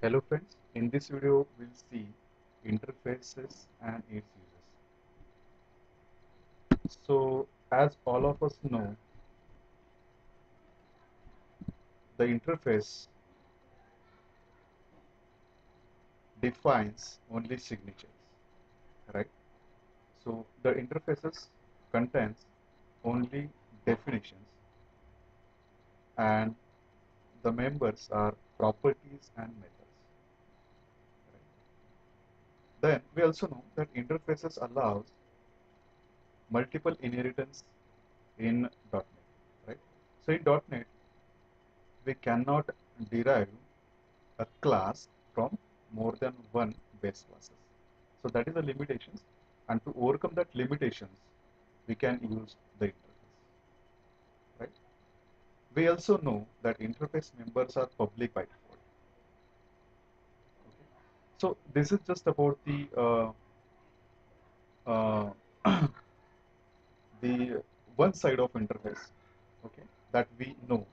Hello friends, in this video we'll see interfaces and its uses. So as all of us know, the interface defines only signatures, right? So the interfaces contains only definitions and the members are properties and methods. Right? Then we also know that interfaces allows multiple inheritance in .NET, right? So in .NET we cannot derive a class from more than one base classes. So that is the limitations, and to overcome that limitations, we can use the interface, right? We also know that interface members are public by default. Okay? So this is just about uh, the one side of interface, okay, that we know,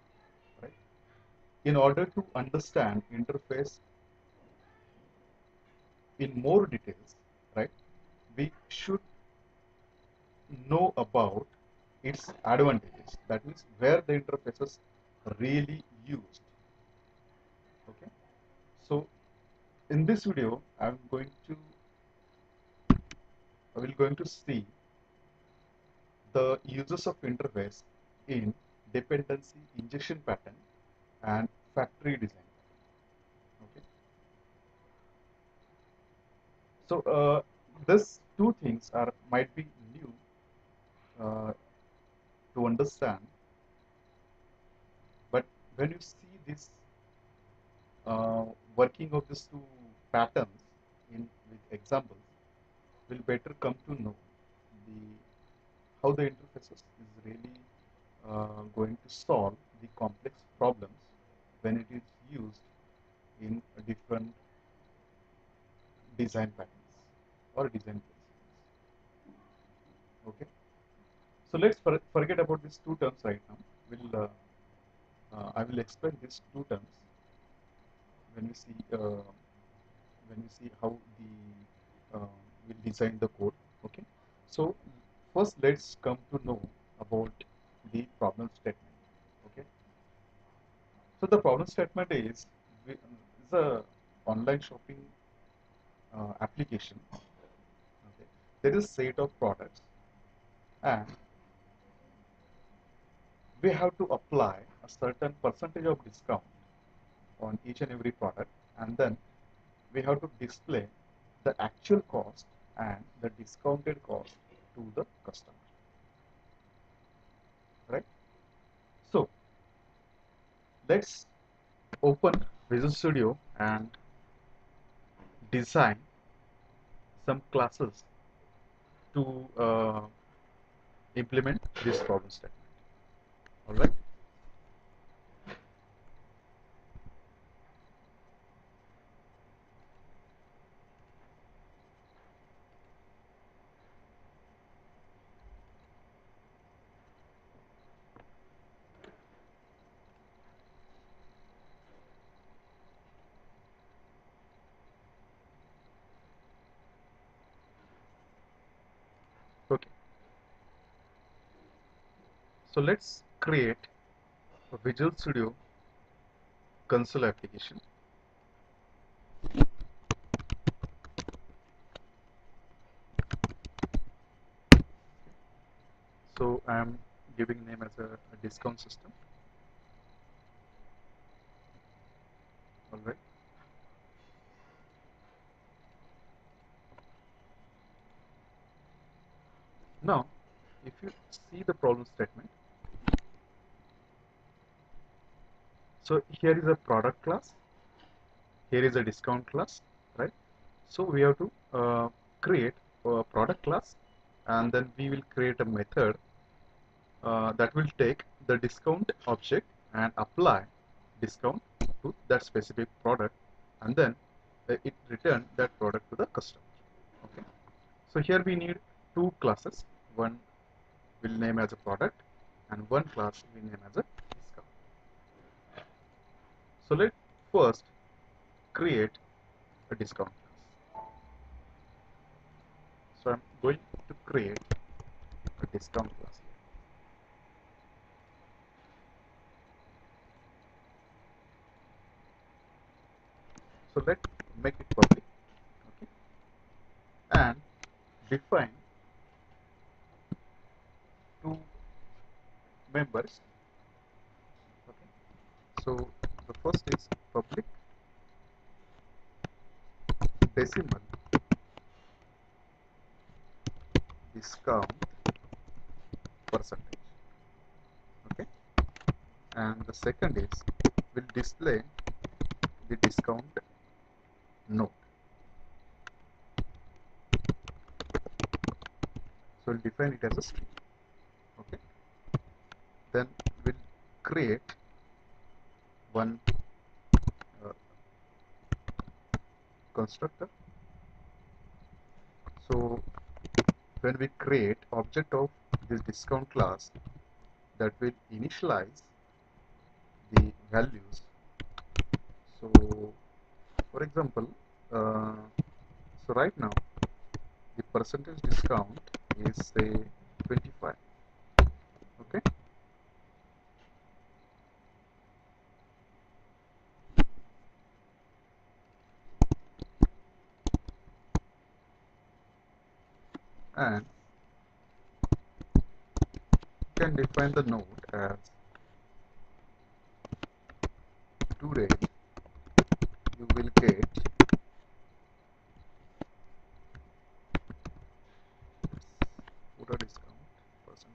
right? In order to understand interface in more details, right, we should know about its advantages. That means where the interfaces really used. Okay. So in this video, I will going to see the uses of interface in dependency injection pattern and factory design. Okay. So these two things are might be new to understand, but when you see this uh, working of these two patterns in with examples, will better come to know the how the interfaces is really going to solve the complex problems when it is used in different design patterns or design principles. Okay, so let's forget about these two terms right now. I will explain these two terms when we see how we'll design the code. Okay, so first let's come to know about the problem statement. Okay, so the problem statement is a online shopping application. Okay, there is a set of products and we have to apply a certain percentage of discount on each and every product, and then we have to display the actual cost and the discounted cost to the customer, right? So let's open Visual Studio and design some classes to implement this problem statement. All right. Okay. So let's create a Visual Studio console application. So I'm giving name as a discount system. All right. Now, if you see the problem statement, so here is a product class, here is a discount class, right? So we have to create a product class, and then we will create a method that will take the discount object and apply discount to that specific product, and then it return that product to the customer. Okay. So here we need two classes. One will name as a product, and one class we name as a discount. So let's first create a discount class. So I'm going to create a discount class here. So let's make it public, okay, and define two members. Okay, so the first is public decimal discount percentage. Okay, and the second is will display the discount note. So we'll define it as a string. Okay, then we'll create one uh, constructor. So when we create object of this discount class, that will initialize the values. So for example, so right now the percentage discount is say 25. Okay, and you can define the node as today you will get quota discount percentage.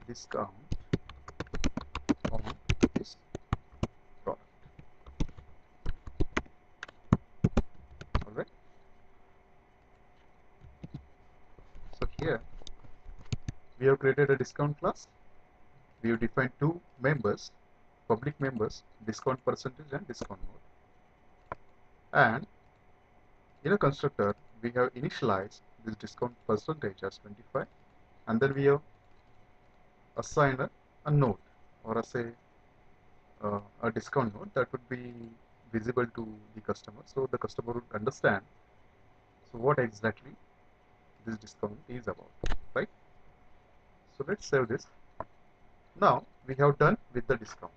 Discount on this product. Alright, so here we have created a discount class. We have defined two members, public members, discount percentage and discount mode. And in a constructor, we have initialized this discount percentage as 25, and then we have assigned a node, or a discount node that would be visible to the customer, so the customer would understand so what exactly this discount is about, right? So let's save this. Now we have done with the discount.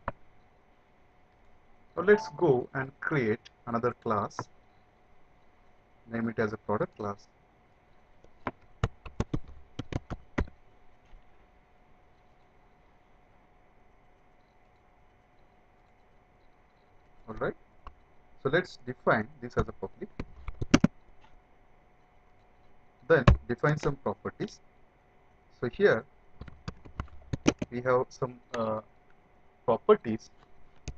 So let's go and create another class, name it as a product class. Alright, so let's define this as a public, then define some properties. So here we have some properties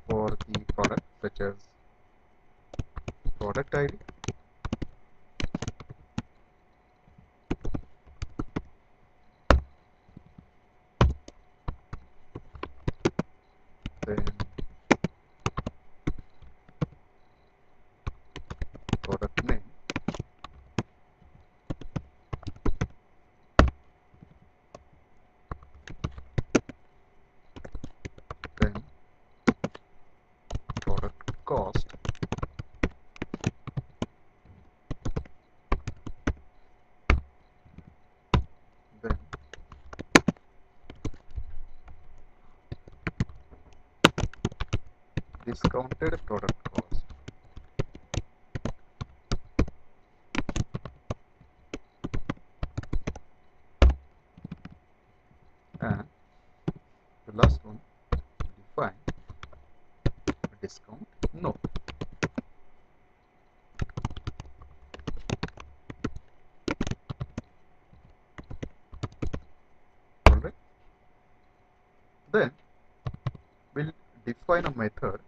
for the product, such as product ID, then product name, then product cost, then discounted product cost, and the last one, define a discount node. Alright, then we'll define a method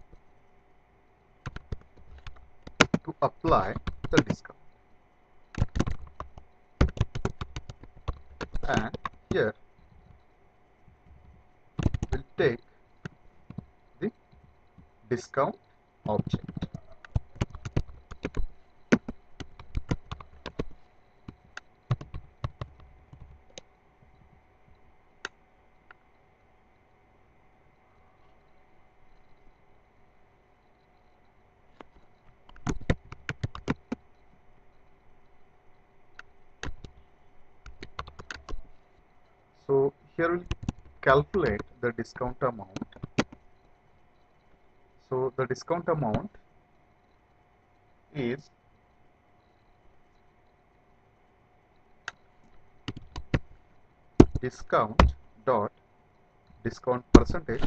to apply the discount. and here we'll take the discount object. So here we'll calculate the discount amount. So the discount amount is discount dot discount percentage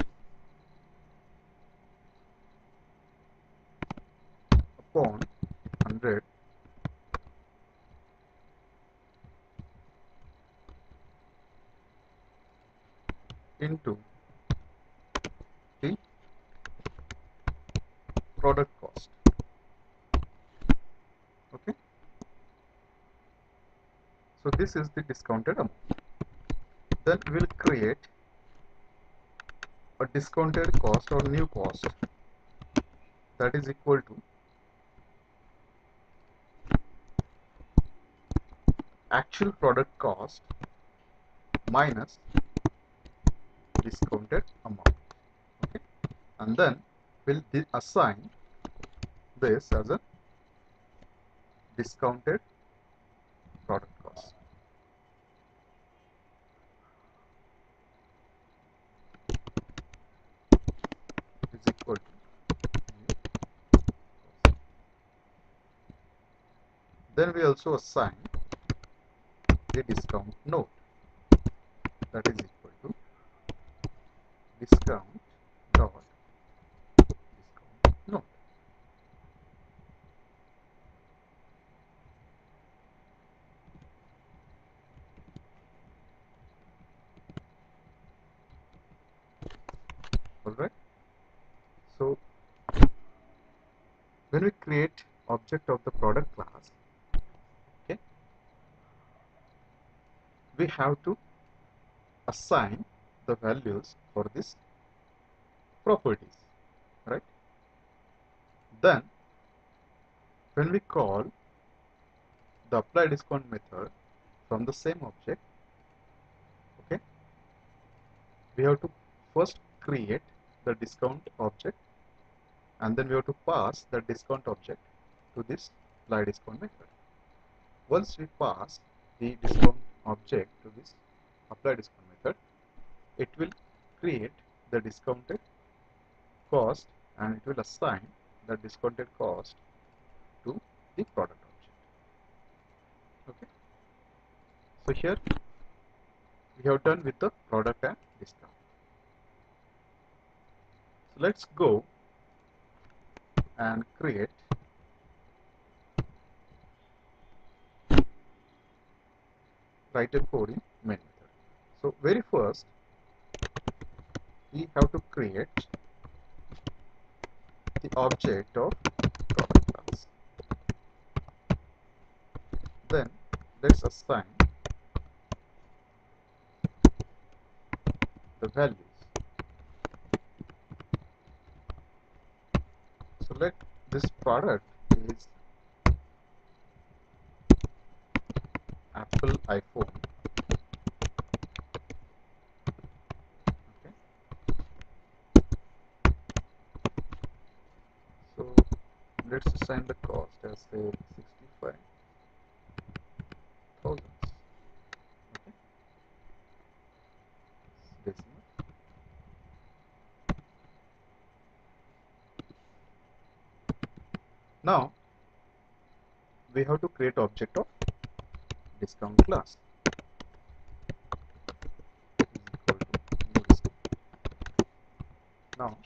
upon 100 into the product cost. Okay, so this is the discounted amount. Then we'll create a discounted cost or new cost that is equal to actual product cost minus discounted amount. Okay, and then we'll assign this as a discounted product cost. Is equal to then we also assign the discount note that is equal to discount dot discount note. Alright, so when we create object of the product class, okay, we have to assign the values for this properties, right? Then when we call the apply discount method from the same object, okay, we have to first create the discount object and then we have to pass the discount object to this apply discount method. Once we pass the discount object to this apply discount method, it will create the discounted cost and it will assign the discounted cost to the product object. Okay, so here we have done with the product and discount. So let's go and create write a code in main method. So very first we have to create the object of product class. Then let's assign the values. So let this product is Apple iPhone. Okay. So let's assign the cost as say 65,000. Okay. Decimal. Now we have to create object of discount class. Now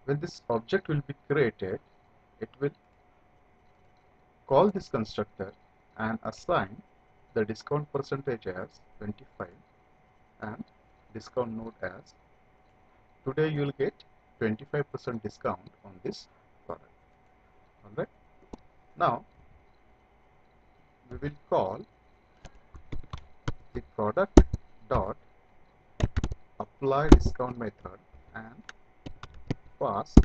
when this object will be created, it will call this constructor and assign the discount percentage as 25 and discount note as today you will get 25% discount on this product. Alright, now we will call the product dot apply discount method and pass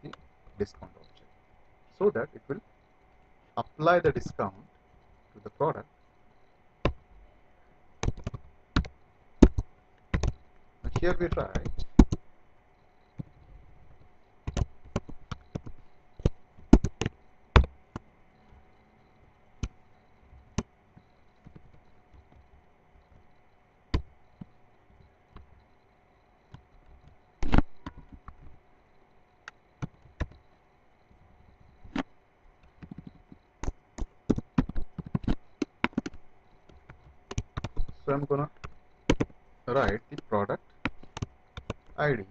the discount object, so that it will apply the discount to the product. Now here we write so I'm gonna write the product ID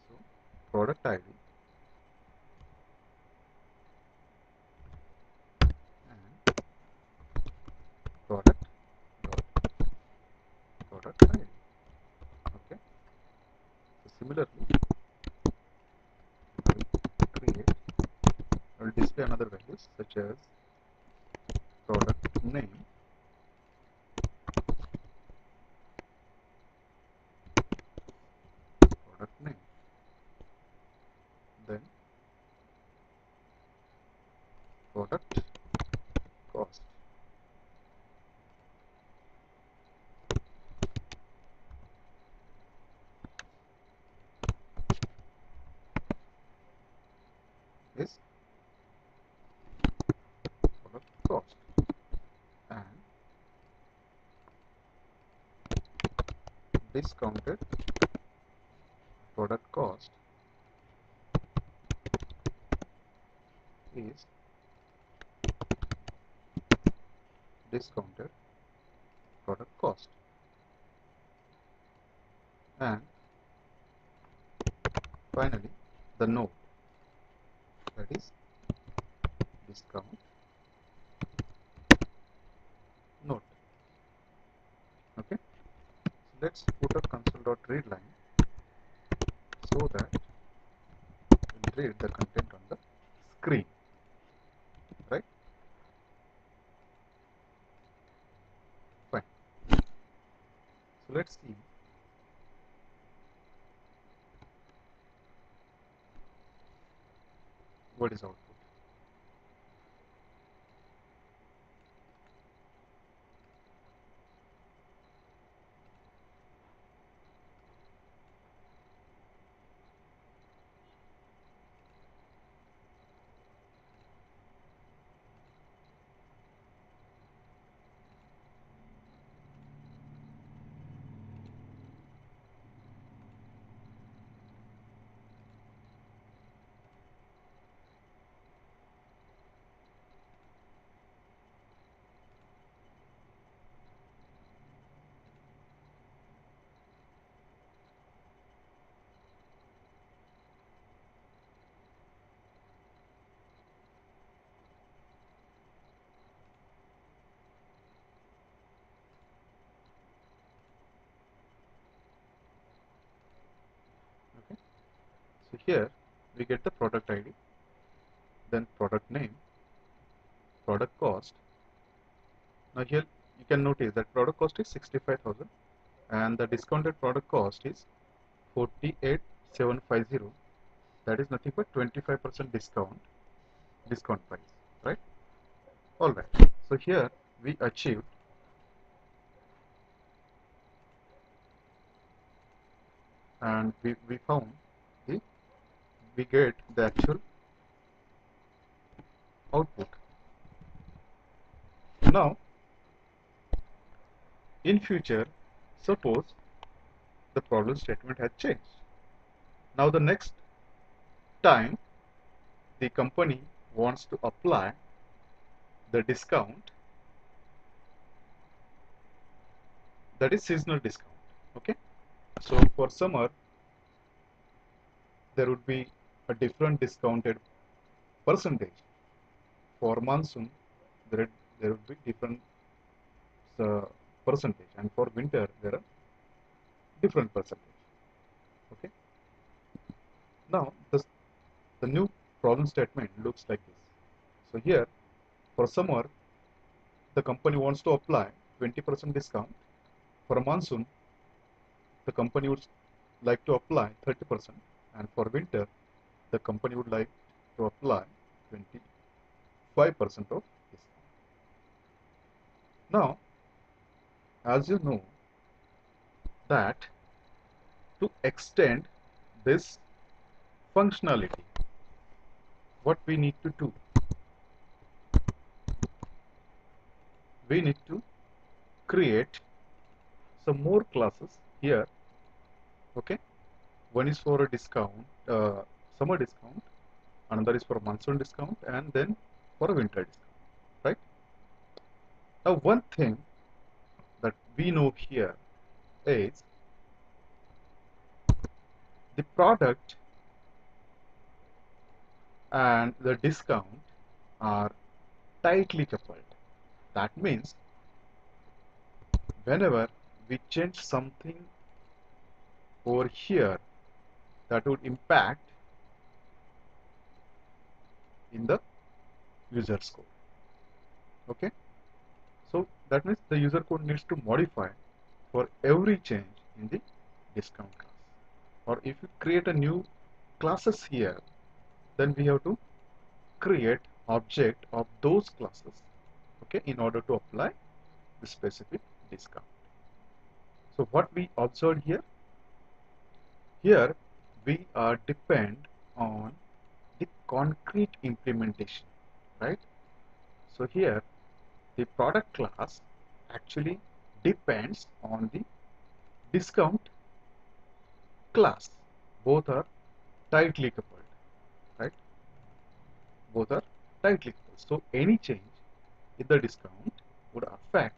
so product ID and product dot product ID. Okay, so similarly I will display another values such as product name, then product cost, is product cost, and discounted product cost is discounted product cost, and finally the node, that is discount node. Okay, so let's put a console.readline so that we'll read the content on the screen, right? Fine. So let's see what is output. Okay, so here we get the product ID, then product name, product cost. Now here you can notice that product cost is 65,000 and the discounted product cost is 48,750. That is nothing but 25% discount price, right? All right. So here we achieved and we found the we get the actual output. Now in future, suppose the problem statement has changed. Now the next time the company wants to apply the discount, that is seasonal discount. Okay, so for summer there would be a different discounted percentage. For monsoon there would be different uh, percentage, and for winter there are different percentage. Okay, now the the new problem statement looks like this. So here, for summer, the company wants to apply 20% discount. For a monsoon, the company would like to apply 30%, and for winter, the company would like to apply 25% of discount. Now, as you know that to extend this functionality, what we need to do, we need to create some more classes here. Okay, one is for a discount, summer discount, another is for monsoon discount, and then for a winter discount, right? Now one thing that we know here is the product and the discount are tightly coupled. That means whenever we change something over here, that would impact in the user's code. Okay, so that means the user code needs to modify for every change in the discount class. Or if you create a new classes here, then we have to create object of those classes, okay, in order to apply the specific discount. So what we observed here, we are depend on the concrete implementation, right? So here the product class actually depends on the discount class. Both are tightly coupled, right? Both are tightly coupled. So any change in the discount would affect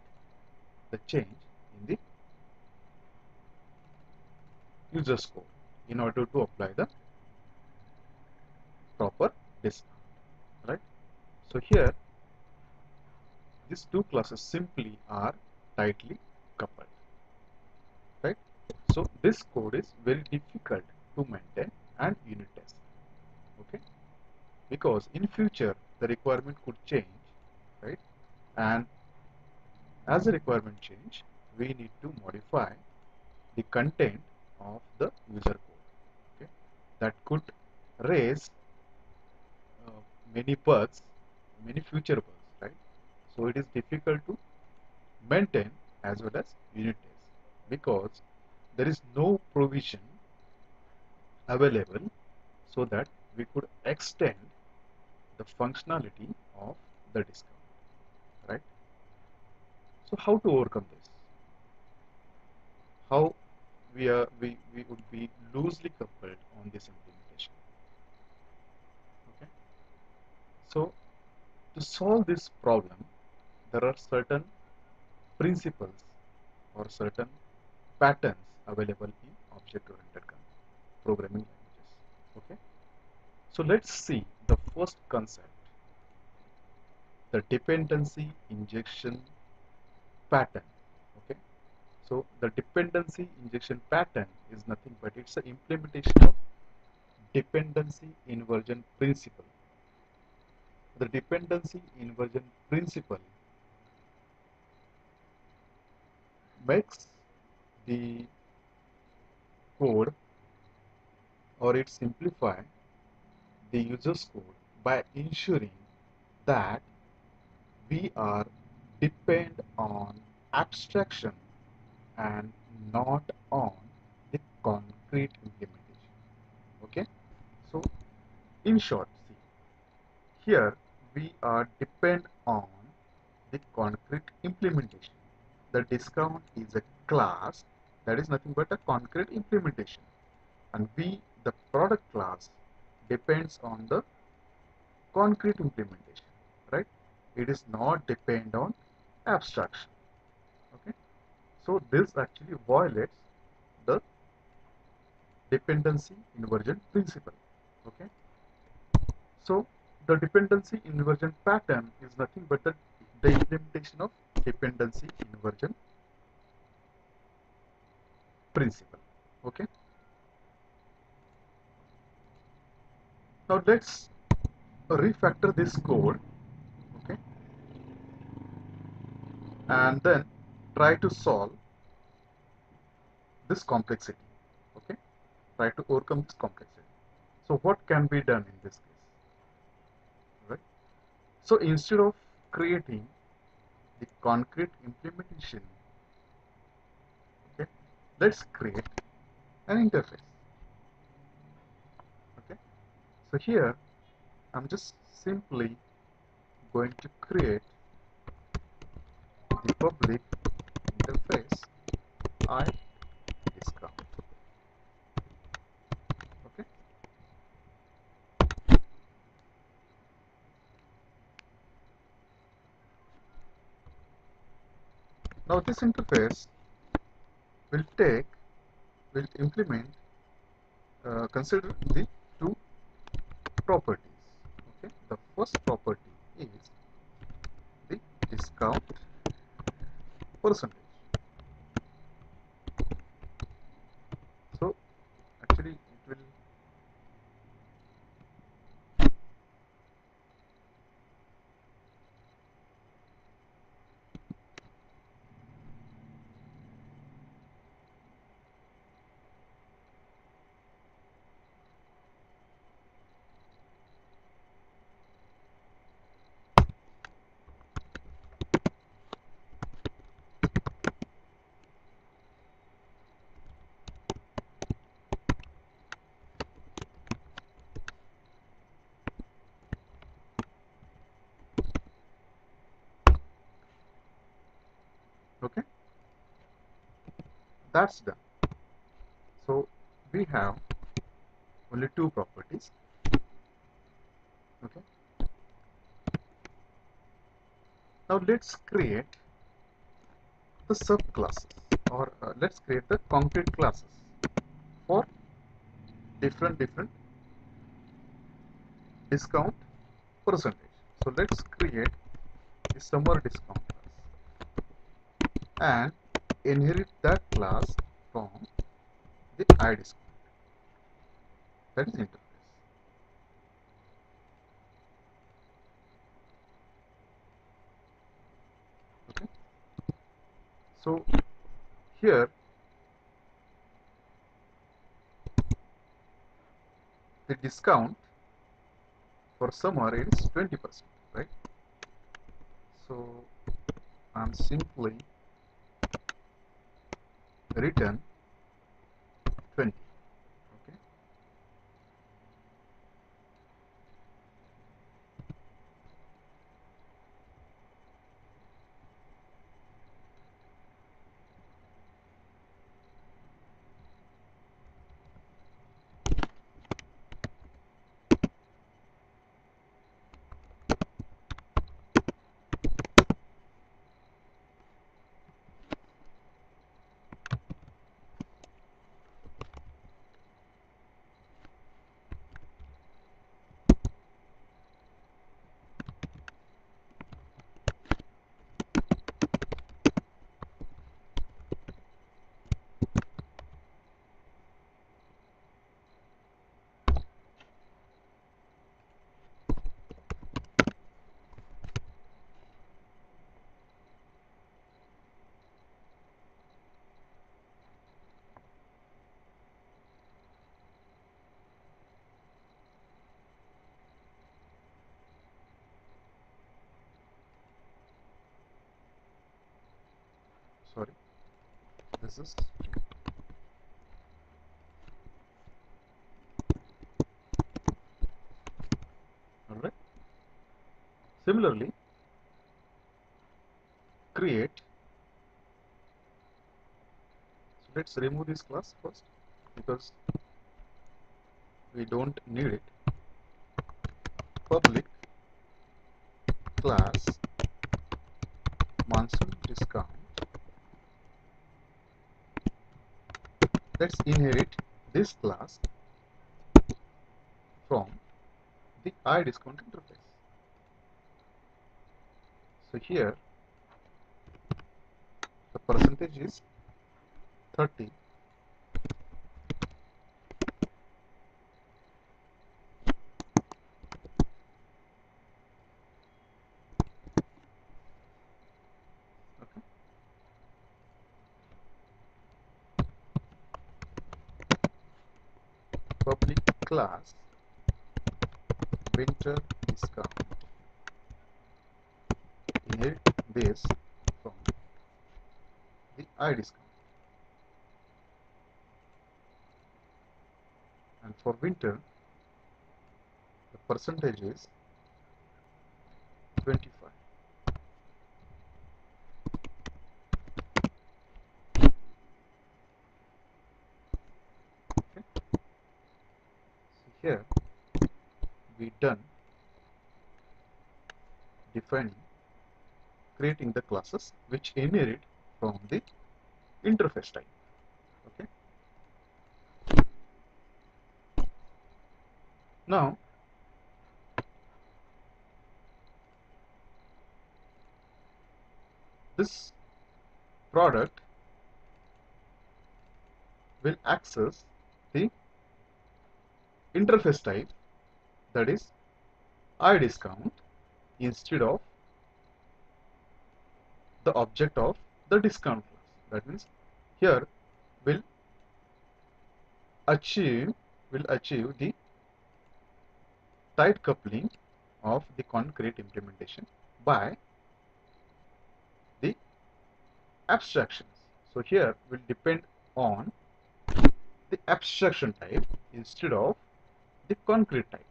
the change in the user score in order to apply the proper discount, right? So here these two classes simply are tightly coupled, right? So this code is very difficult to maintain and unit test, okay? Because in future the requirement could change, right? And as the requirement change, we need to modify the content of the user code, okay? That could raise uh, many bugs, many future bugs, right? So it is difficult to maintain as well as unit test because there is no provision available so that we could extend the functionality of the discount, right? So how to overcome this? How we would be loosely coupled on this implementation, okay? So to solve this problem, there are certain principles or certain patterns available in object-oriented programming languages, okay? So let's see the first concept, the dependency injection pattern, okay? So the dependency injection pattern is nothing but it's an implementation of dependency inversion principle. The dependency inversion principle makes the code, or it simplifies the user's code by ensuring that we are depend on abstraction and not on the concrete implementation, okay? So in short, see, here we are depend on the concrete implementation. The discount is a class that is nothing but a concrete implementation, and we, the product class, depends on the concrete implementation, right? It is not depend on abstraction, okay? So this actually violates the dependency inversion principle, okay? So the dependency inversion pattern is nothing but the implementation of dependency inversion principle, okay? Now let's refactor this code, okay, and then try to solve this complexity, okay, try to overcome this complexity. So what can be done in this case, right? So instead of creating the concrete implementation, okay, let's create an interface, okay. So here I'm just simply going to create the public interface I discount, okay. Now this interface will implement, consider the two properties, okay. The first property is the discount percentage. So actually it will, okay, that's done. So we have only two properties, okay. Now let's create the subclasses, or let's create the concrete classes for different discount percentage. So let's create the summer discount class and inherit that class from the iDiscount, that is interface, okay. So here the discount for summer is 20%, right? So I'm simply return 20, okay. Sorry, this is, all right. Similarly, create, so let's remove this class first because we don't need it. Public class monsoon discount, let's inherit this class from the iDiscount interface. So here the percentage is 30, public class winter discount inherit this from the I discount, and for winter the percentage is 25. Okay. So here we done defining, creating the classes which inherit from the interface type. Okay. Now this product will access the interface type, that is I discount, instead of the object of the discount class. That means here will achieve the tight coupling of the concrete implementation by the abstractions. So here will depend on the abstraction type instead of the concrete type.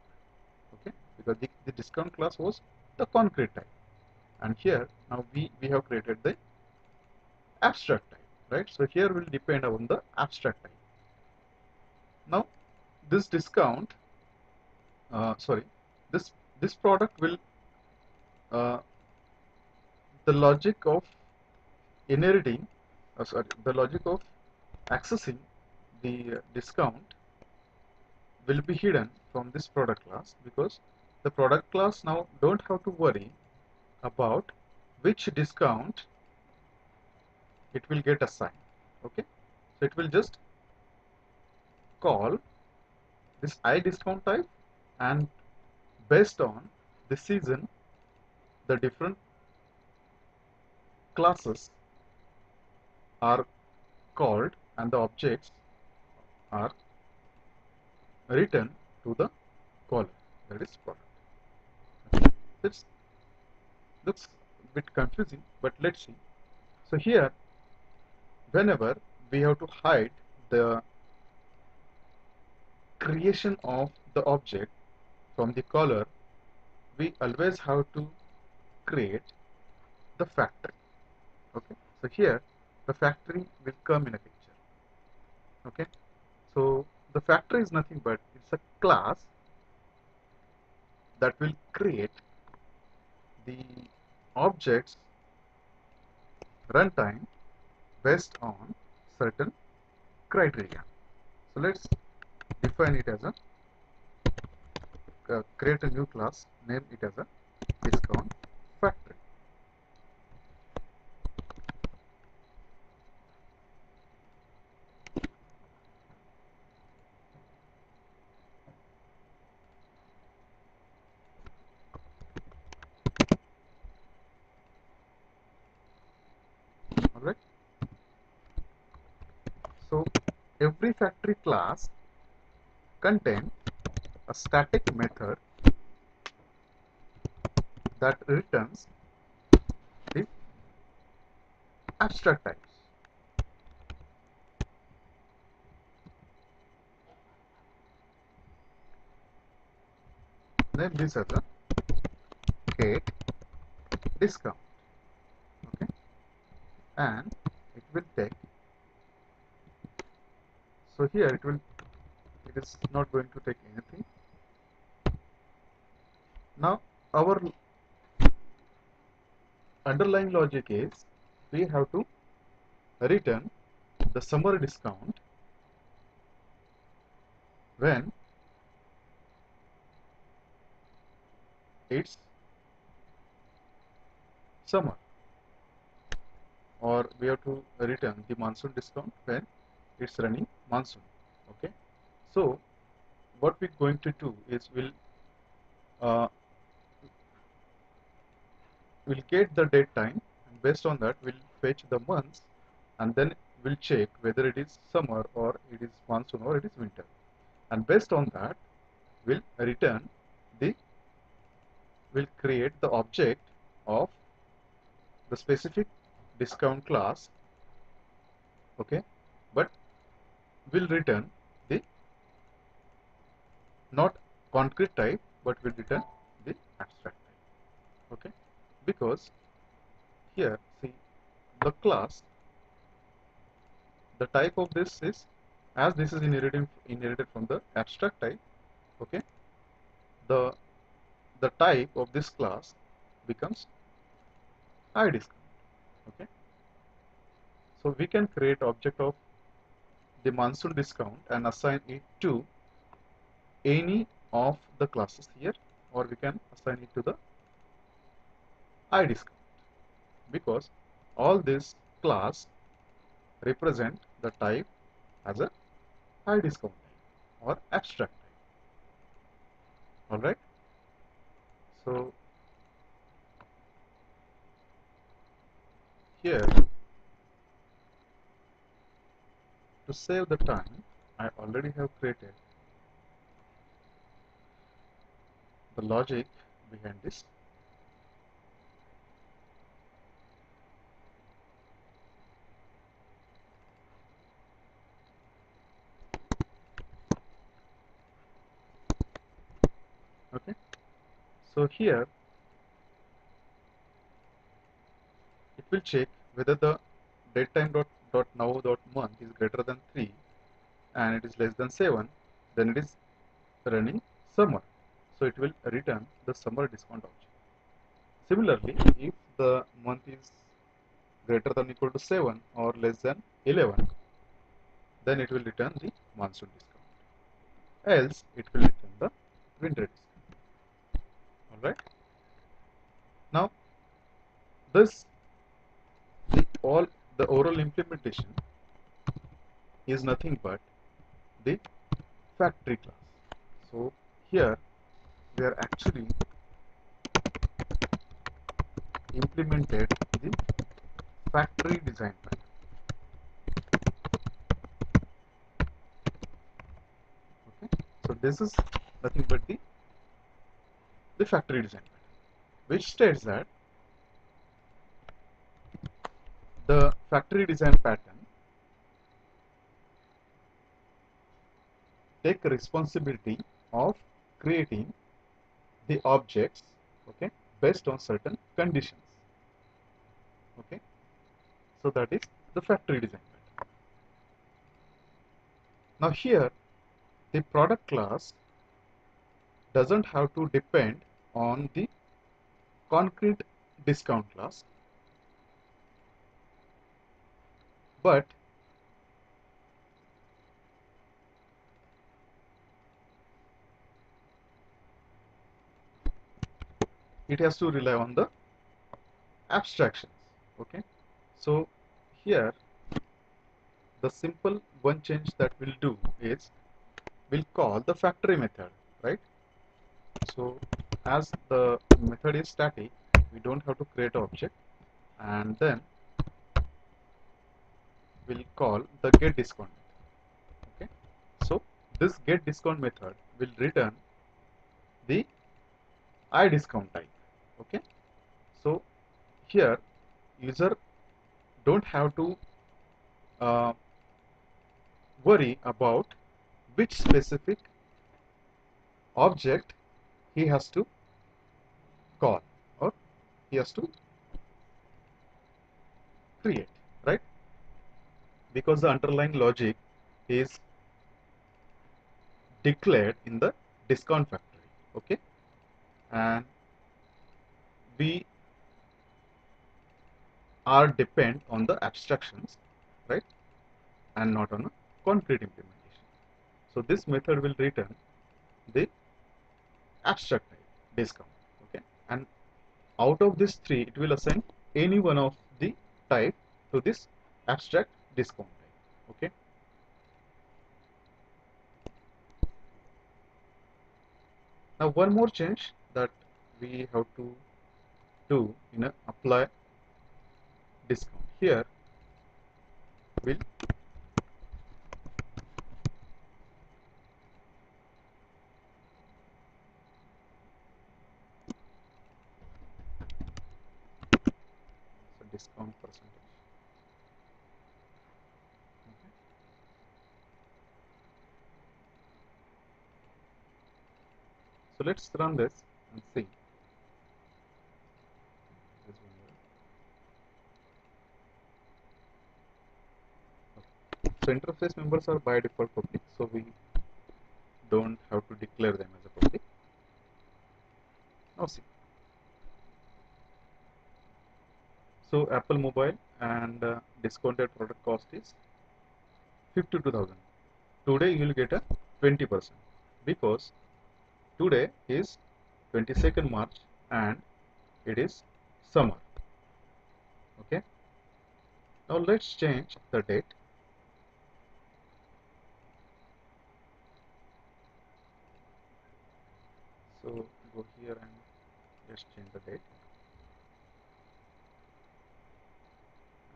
Okay, because the discount class was the concrete type, and here now we have created the abstract type, right? So here will depend on the abstract type. Now this discount, sorry, this product will the logic of inheriting, sorry, the logic of accessing the discount will be hidden from this product class, because the product class now don't have to worry about which discount it will get assigned. Okay, so it will just call this I discount type, and based on the season the different classes are called and the objects are written to the caller, that is product. This looks a bit confusing, but let's see. So here, whenever we have to hide the creation of the object from the caller, we always have to create the factory. Okay, so here the factory will come in a picture. Okay, so the factory is nothing but it's a class that will create the objects runtime based on certain criteria. So let's define it as a create a new class, name it as a discount factory. Alright. So every factory class contains a static method that returns the abstract types. Name this as a get discount. Okay, and it will take. So here it is not going to take anything. Now our underlying logic is we have to return the summer discount when it's summer, or we have to return the monsoon discount when it's running monsoon. Okay, so what we're going to do is uh, we'll get the date time, and based on that we'll fetch the months, and then we'll check whether it is summer or it is monsoon or it is winter. and based on that will return the will create the object of the specific discount class, okay, but will return the not concrete type but will return the abstract type, okay, because here see the class, the type of this is, as this is inherited from the abstract type, okay, the type of this class becomes iDiscount, okay. So we can create object of the monsoon discount and assign it to any of the classes here, or we can assign it to the iDiscount, because all this class represent the type as a iDiscount type or abstract type. All right. So here, to save the time, I already have created the logic behind this. Okay. So here it will check whether the datetime.now.month is greater than 3 and it is less than 7, then it is running summer. So it will return the summer discount object. Similarly, if the month is greater than or equal to 7 or less than 11, then it will return the monsoon discount. Else, it will return the winter discount. Alright. Now, this the oral implementation is nothing but the factory class. So here we are actually implemented the factory design pattern. Okay, so this is nothing but the factory design pattern, which states that the factory design pattern take responsibility of creating the objects, okay, based on certain conditions. Okay, so that is the factory design pattern. Now here the product class doesn't have to depend on the concrete discount class, but it has to rely on the abstractions. Okay, so here the simple one change that we'll do is we'll call the factory method, right? So as the method is static, we don't have to create an object, and then we'll call the get discount method. Okay, so this get discount method will return the iDiscount type. Okay, so here user don't have to uh, worry about which specific object he has to call or he has to create, right? Because the underlying logic is declared in the discount factory. Okay, and we are depend on the abstractions, right, and not on a concrete implementation. So this method will return the abstract type discount. Okay, and out of this three, it will assign any one of the type to this abstract discount type. Okay. Now one more change that we have to do in a apply discount. Here we'll discount percentage. Okay. So let's run this and see. This one here. Okay. So interface members are by default public, so we don't have to declare them as a public. Now see. So Apple Mobile and discounted product cost is 52,000. Today you will get a 20% because today is 22nd March and it is summer. Okay. Now let's change the date. So go here and let's change the date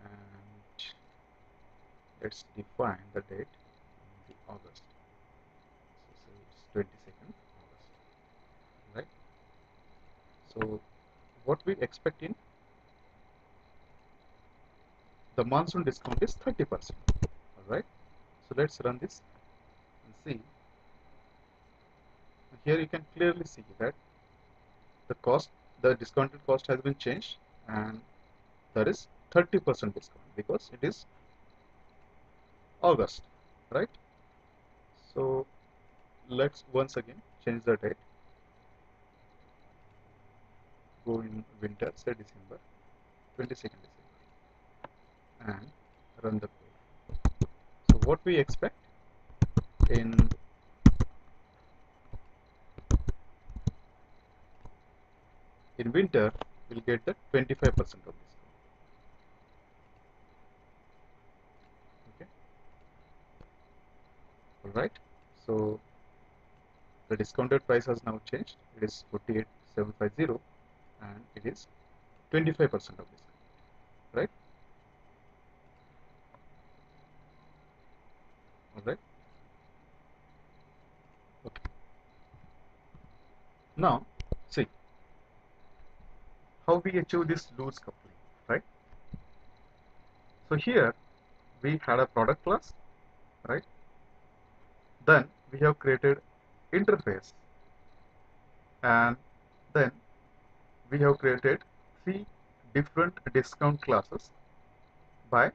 and let's define the date in the August. So say it's 22nd August, right? So what we expect in the monsoon discount is 30%. All right. So let's run this and see. Here you can clearly see that the discounted cost has been changed and there is 30% discount because it is August, right? So let's once again change the date. Go in winter, say December, 22nd December, and run the code. So what we expect in winter, we'll get the 25% of discount. Okay, all right. So the discounted price has now changed. It is 48,750, and it is 25% of discount, right? All right. Okay. Now see how we achieve this loose coupling, right? So here we had a product class, right? Then we have created interface, and then we have created three different discount classes by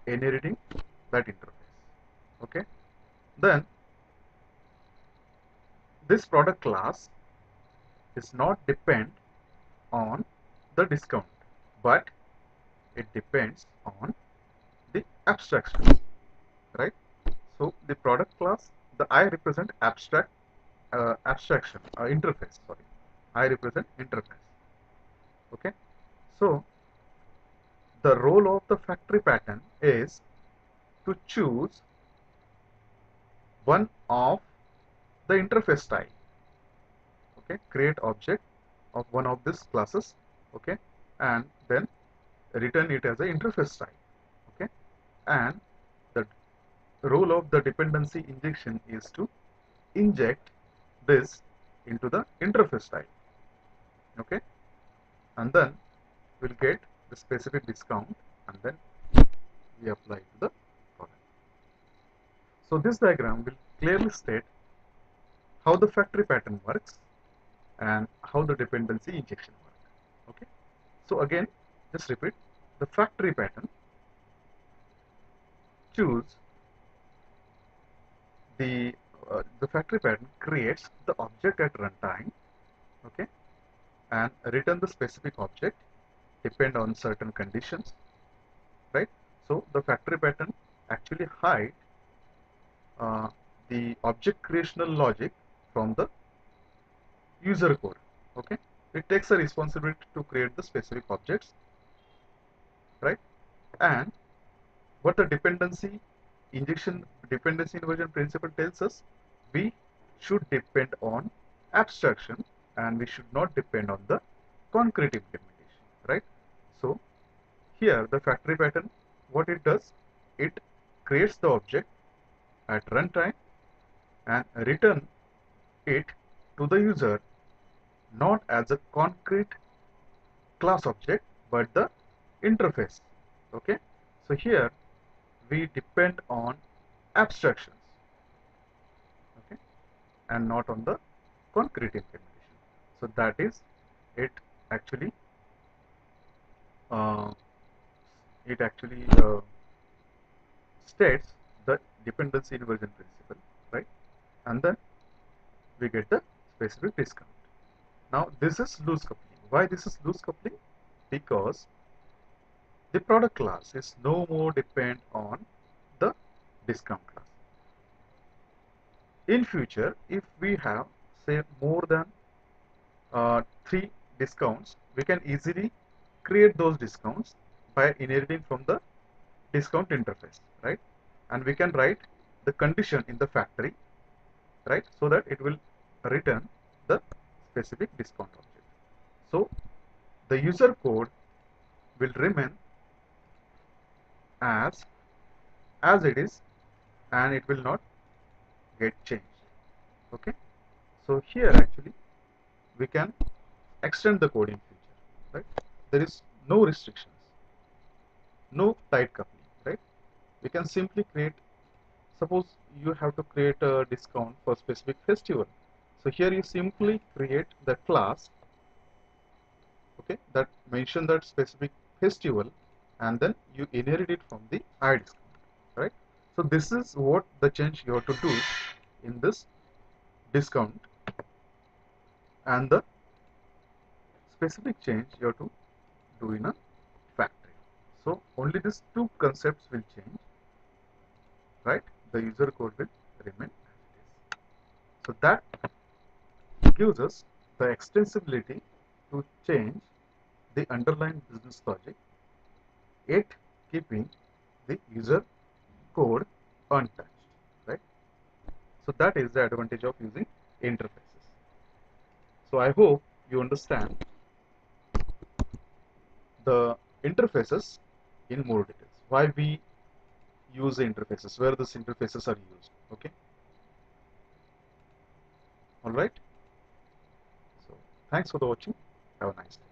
inheriting that interface. Okay. Then this product class is not depend on the discount, but it depends on the abstraction, right? So the product class, the I represent abstraction interface. Sorry, I represent interface. Okay. So the role of the factory pattern is to choose one of the interface style. Okay, create object of one of these classes. Okay, and then return it as an interface style. Okay, and the role of the dependency injection is to inject this into the interface style. Okay, and then we'll get the specific discount and then we apply to the product. So this diagram will clearly state how the factory pattern works and how the dependency injection works. Okay, so again, just repeat. The factory pattern choose the factory pattern creates the object at runtime, okay, and return the specific object depend on certain conditions, right? So the factory pattern actually hide uh, the object creational logic from the user code. Okay, it takes a responsibility to create the specific objects, right? And what the dependency inversion principle tells us, we should depend on abstraction and we should not depend on the concrete implementation, right? So here the factory pattern, what it does, it creates the object at runtime and return it to the user not as a concrete class object but the interface. Okay, so here we depend on abstractions, okay, and not on the concrete implementation. So that is it. Actually, uh, it actually states the dependency inversion principle, right? And then we get the specific discount. Now this is loose coupling. Why this is loose coupling? Because the product class is no more depend on the discount class. In future, if we have say more than 3 discounts, we can easily create those discounts by inheriting from the discount interface, right? And we can write the condition in the factory, right? So that it will return the specific discount object. So the user code will remain as as it is, and it will not get changed. Okay, so here actually we can extend the code in future, right? There is no restrictions, no tight coupling, right? We can simply create, suppose you have to create a discount for specific festival, so here you simply create the class, okay, that mention that specific festival, and then you inherit it from the iDiscount, right? So this is what the change you have to do in this discount, and the specific change you have to do in a factory. So only these two concepts will change, right? The user code will remain as it is. So that gives us the extensibility to change the underlying business logic, yet keeping the user code untouched, right? So that is the advantage of using interfaces. So I hope you understand the interfaces in more details. Why we use the interfaces, where these interfaces are used. Okay, all right. So thanks for the watching. Have a nice day.